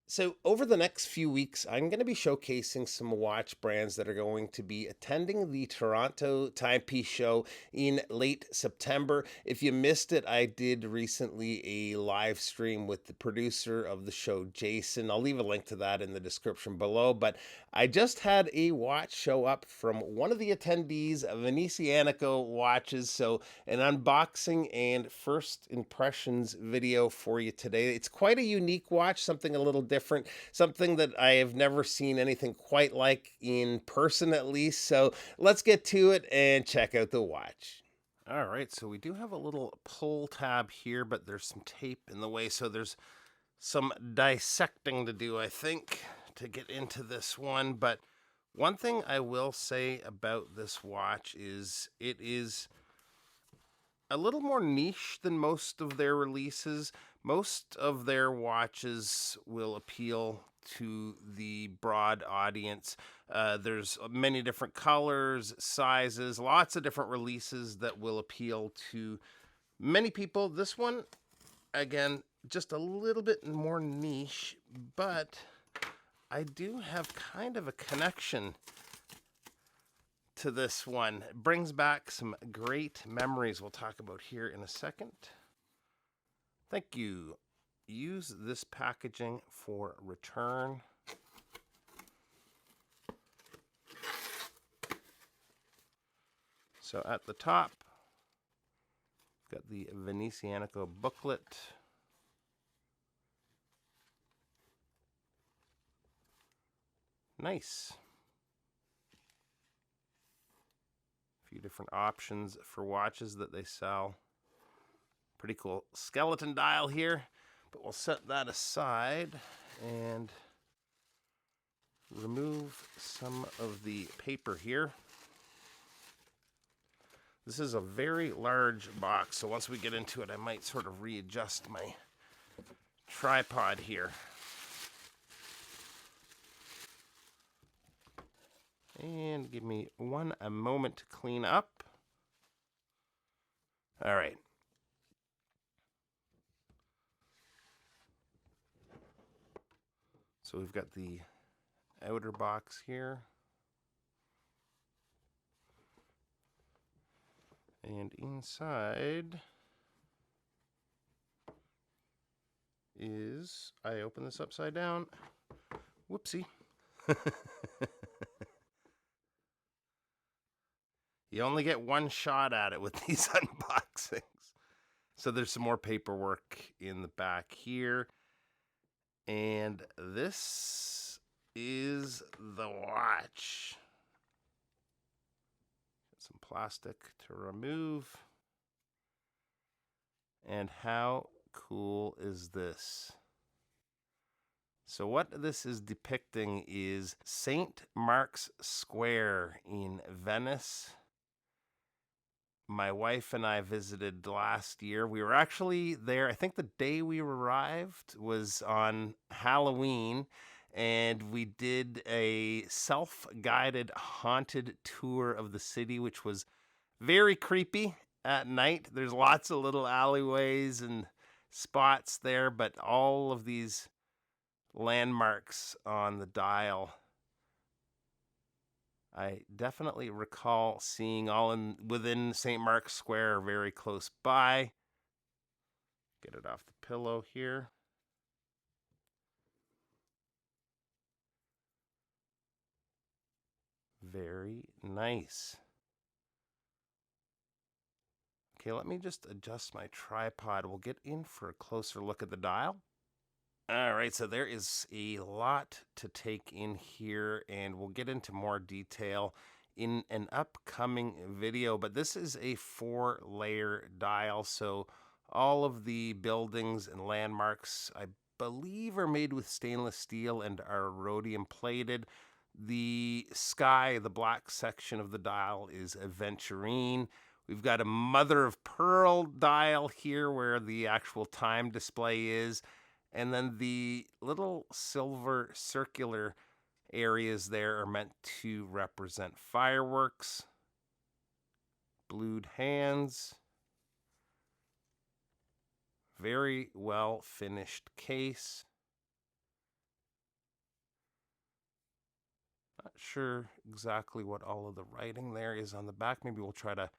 So, over the next few weeks, I'm going to be showcasing some watch brands that are going to be attending the Toronto Timepiece show in late September. If you missed it, I did recently a live stream with the producer of the show, Jason. I'll leave a link to that in the description below. But I just had a watch show up from one of the attendees, Venezianico watches. So, an unboxing and first impressions video for you today. It's quite a unique watch, something a little different, something that I have never seen anything quite like in person, at least. So let's get to it and check out the watch. All right, so we do have a little pull tab here, but there's some tape in the way, so there's some dissecting to do, I think, to get into this one. But one thing I will say about this watch is it is a little more niche than most of their releases. Most of their watches will appeal to the broad audience. There's many different colors, sizes, lots of different releases that will appeal to many people. This one, again, just a little bit more niche, but I do have kind of a connection to this one. It brings back some great memories we'll talk about here in a second. Thank you. Use this packaging for return. So at the top, got the Venezianico booklet. Nice. A few different options for watches that they sell. Pretty cool skeleton dial here, but we'll set that aside and remove some of the paper here. This is a very large box, so once we get into it, I might sort of readjust my tripod here. And give me a moment to clean up. All right. So we've got the outer box here. And inside is, I open this upside down. Whoopsie. You only get one shot at it with these unboxings. So there's some more paperwork in the back here. And this is the watch. Got some plastic to remove. And how cool is this? So what this is depicting is St. Mark's Square in Venice. My wife and I visited last year. We were actually there, I think the day we arrived was on Halloween, and we did a self-guided haunted tour of the city, which was very creepy at night. There's lots of little alleyways and spots there, but all of these landmarks on the dial, I definitely recall seeing all within St. Mark's Square, very close by. Get it off the pillow here. Very nice. Okay, let me just adjust my tripod. We'll get in for a closer look at the dial. All right, so there is a lot to take in here, and we'll get into more detail in an upcoming video, but this is a 4-layer dial, so all of the buildings and landmarks, I believe, are made with stainless steel and are rhodium plated. The sky, the black section of the dial, is aventurine. We've got a mother of pearl dial here where the actual time display is. And then the little silver circular areas there are meant to represent fireworks, blued hands, very well finished case. sure exactly what all of the writing there is on the back. Maybe we'll try to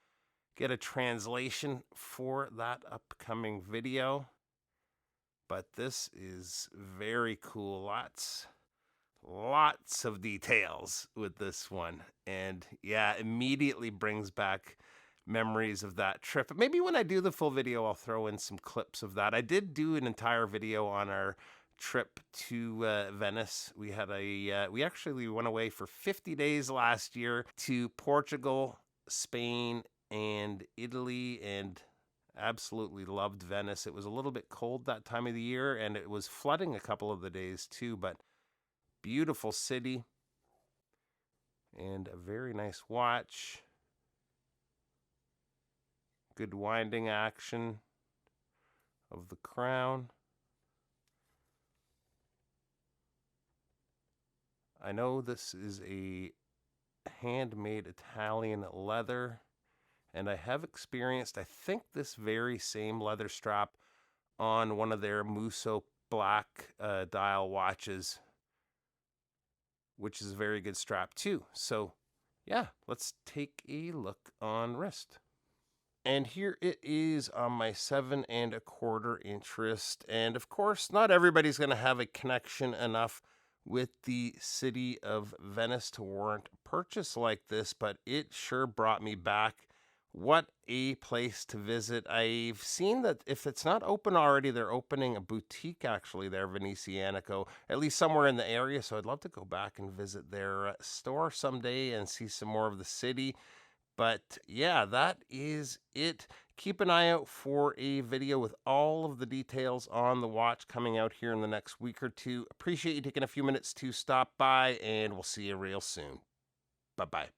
get a translation for that upcoming video. But this is very cool. Lots of details with this one. And yeah, immediately brings back memories of that trip. Maybe when I do the full video, I'll throw in some clips of that. I did do an entire video on our trip to Venice. We had we actually went away for 50 days last year to Portugal, Spain, and Italy, and absolutely loved Venice. It was a little bit cold that time of the year, and it was flooding a couple of the days too, but beautiful city and a very nice watch. Good winding action of the crown. I know this is a handmade Italian leather, and I have experienced, I think, this very same leather strap on one of their Musso black dial watches, which is a very good strap too. So yeah, let's take a look on wrist. And here it is on my 7¼ inch wrist. And of course, not everybody's going to have a connection enough with the city of Venice to warrant a purchase like this, but it sure brought me back. What a place to visit. I've seen that if it's not open already, they're opening a boutique actually there, Venezianico, at least somewhere in the area. So I'd love to go back and visit their store someday and see some more of the city. But yeah, that is it. Keep an eye out for a video with all of the details on the watch coming out here in the next week or two. Appreciate you taking a few minutes to stop by, and we'll see you real soon. Bye-bye.